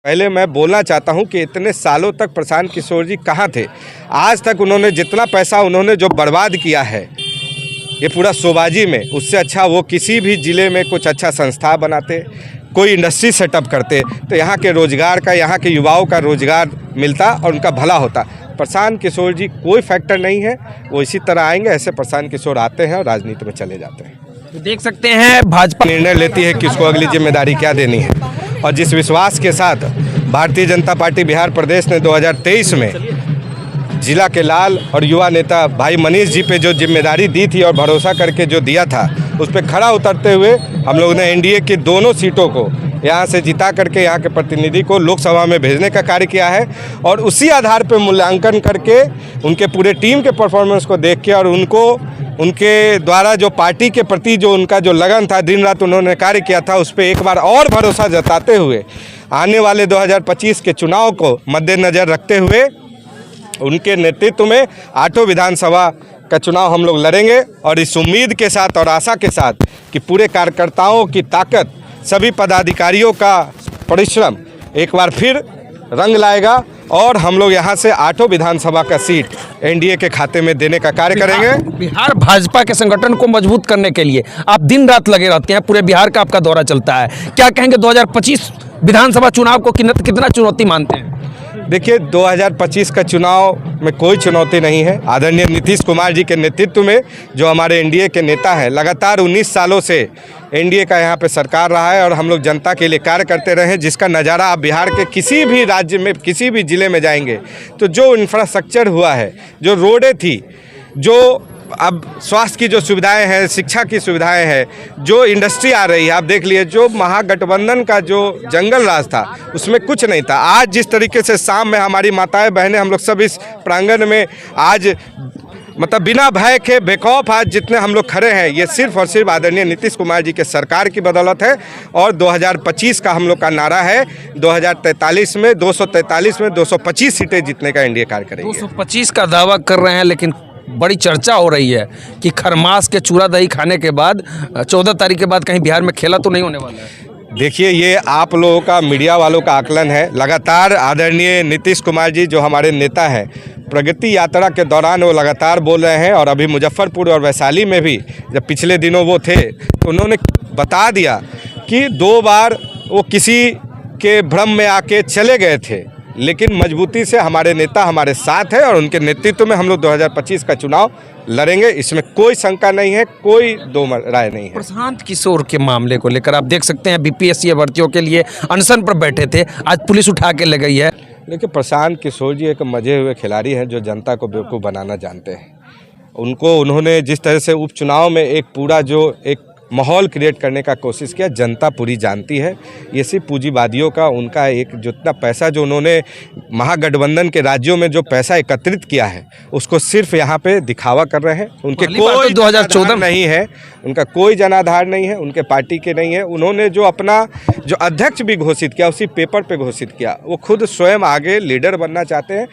पहले मैं बोलना चाहता हूं कि इतने सालों तक प्रशांत किशोर जी कहां थे। आज तक उन्होंने जितना पैसा उन्होंने जो बर्बाद किया है ये पूरा शोबाजी में, उससे अच्छा वो किसी भी ज़िले में कुछ अच्छा संस्था बनाते, कोई इंडस्ट्री सेटअप करते तो यहाँ के रोज़गार का, यहाँ के युवाओं का रोज़गार मिलता और उनका भला होता। प्रशांत किशोर जी कोई फैक्टर नहीं है, वो इसी तरह आएंगे, ऐसे प्रशांत किशोर आते हैं और राजनीति में चले जाते हैं। तो देख सकते हैं भाजपा निर्णय लेती है कि उसको अगली जिम्मेदारी क्या देनी है, और जिस विश्वास के साथ भारतीय जनता पार्टी बिहार प्रदेश ने 2023 में जिला के लाल और युवा नेता भाई मनीष जी पे जो जिम्मेदारी दी थी और भरोसा करके जो दिया था, उस पर खड़ा उतरते हुए हम लोगों ने एनडीए की दोनों सीटों को यहाँ से जिता करके यहाँ के प्रतिनिधि को लोकसभा में भेजने का कार्य किया है। और उसी आधार पर मूल्यांकन करके उनके पूरे टीम के परफॉर्मेंस को देख के और उनके द्वारा जो पार्टी के प्रति जो उनका जो लगन था, दिन रात उन्होंने कार्य किया था, उस पर एक बार और भरोसा जताते हुए आने वाले 2025 के चुनाव को मद्देनज़र रखते हुए उनके नेतृत्व में 8 विधानसभा का चुनाव हम लोग लड़ेंगे। और इस उम्मीद के साथ और आशा के साथ कि पूरे कार्यकर्ताओं की ताकत, सभी पदाधिकारियों का परिश्रम एक बार फिर रंग लाएगा और हम लोग यहाँ से 8 विधानसभा का सीट एनडीए के खाते में देने का कार्य करेंगे। बिहार भाजपा के संगठन को मजबूत करने के लिए आप दिन रात लगे रहते हैं, पूरे बिहार का आपका दौरा चलता है। क्या कहेंगे 2025 विधानसभा चुनाव को कितना चुनौती मानते हैं? देखिए, 2025 का चुनाव में कोई चुनौती नहीं है। आदरणीय नीतीश कुमार जी के नेतृत्व में जो हमारे एनडीए के नेता हैं, लगातार 19 सालों से एनडीए का यहाँ पे सरकार रहा है और हम लोग जनता के लिए कार्य करते रहे हैं, जिसका नज़ारा आप बिहार के किसी भी राज्य में, किसी भी ज़िले में जाएंगे तो जो इंफ्रास्ट्रक्चर हुआ है, जो रोडें थी, जो अब स्वास्थ्य की जो सुविधाएं हैं, शिक्षा की सुविधाएं हैं, जो इंडस्ट्री आ रही है, आप देख लिए जो महागठबंधन का जो जंगल राज था उसमें कुछ नहीं था। आज जिस तरीके से शाम में हमारी माताएं बहनें, हम लोग सब इस प्रांगण में आज मतलब बिना भय के बेखौफ आज जितने हम लोग खड़े हैं, ये सिर्फ और सिर्फ आदरणीय नीतीश कुमार जी के सरकार की बदौलत है। और 2025 का हम लोग का नारा है, 2043 में 243 में 225 सीटें जीतने का एनडीए कार्य करेंगे। 225 का दावा कर रहे हैं, लेकिन बड़ी चर्चा हो रही है कि खरमास के चूड़ा दही खाने के बाद 14 तारीख के बाद कहीं बिहार में खेला तो नहीं होने वाला है। देखिए, ये आप लोगों का, मीडिया वालों का आकलन है। लगातार आदरणीय नीतीश कुमार जी जो हमारे नेता हैं, प्रगति यात्रा के दौरान वो लगातार बोल रहे हैं। और अभी मुजफ्फरपुर और वैशाली में भी जब पिछले दिनों वो थे तो उन्होंने बता दिया कि 2 बार वो किसी के भ्रम में आके चले गए थे, लेकिन मजबूती से हमारे नेता हमारे साथ है और उनके नेतृत्व में हम लोग 2025 का चुनाव लड़ेंगे। इसमें कोई शंका नहीं है, कोई दो राय नहीं है। प्रशांत किशोर के मामले को लेकर आप देख सकते हैं, बीपीएससी भर्तियों के लिए अनशन पर बैठे थे, आज पुलिस उठा के ले गई है। देखिए, प्रशांत किशोर जी एक मजे हुए खिलाड़ी हैं जो जनता को बेवकूफ़ बनाना जानते हैं। उन्होंने जिस तरह से उपचुनाव में एक पूरा जो एक माहौल क्रिएट करने का कोशिश किया, जनता पूरी जानती है। ये सिर्फ पूंजीवादियों का उनका एक जितना पैसा जो उन्होंने महागठबंधन के राज्यों में जो पैसा एकत्रित किया है, उसको सिर्फ यहाँ पे दिखावा कर रहे हैं। उनके कोई 2014 नहीं है, उनका कोई जनाधार नहीं है, उनके पार्टी के नहीं है। उन्होंने जो अपना जो अध्यक्ष भी घोषित किया, उसी पेपर पे घोषित किया। वो खुद स्वयं आगे लीडर बनना चाहते हैं।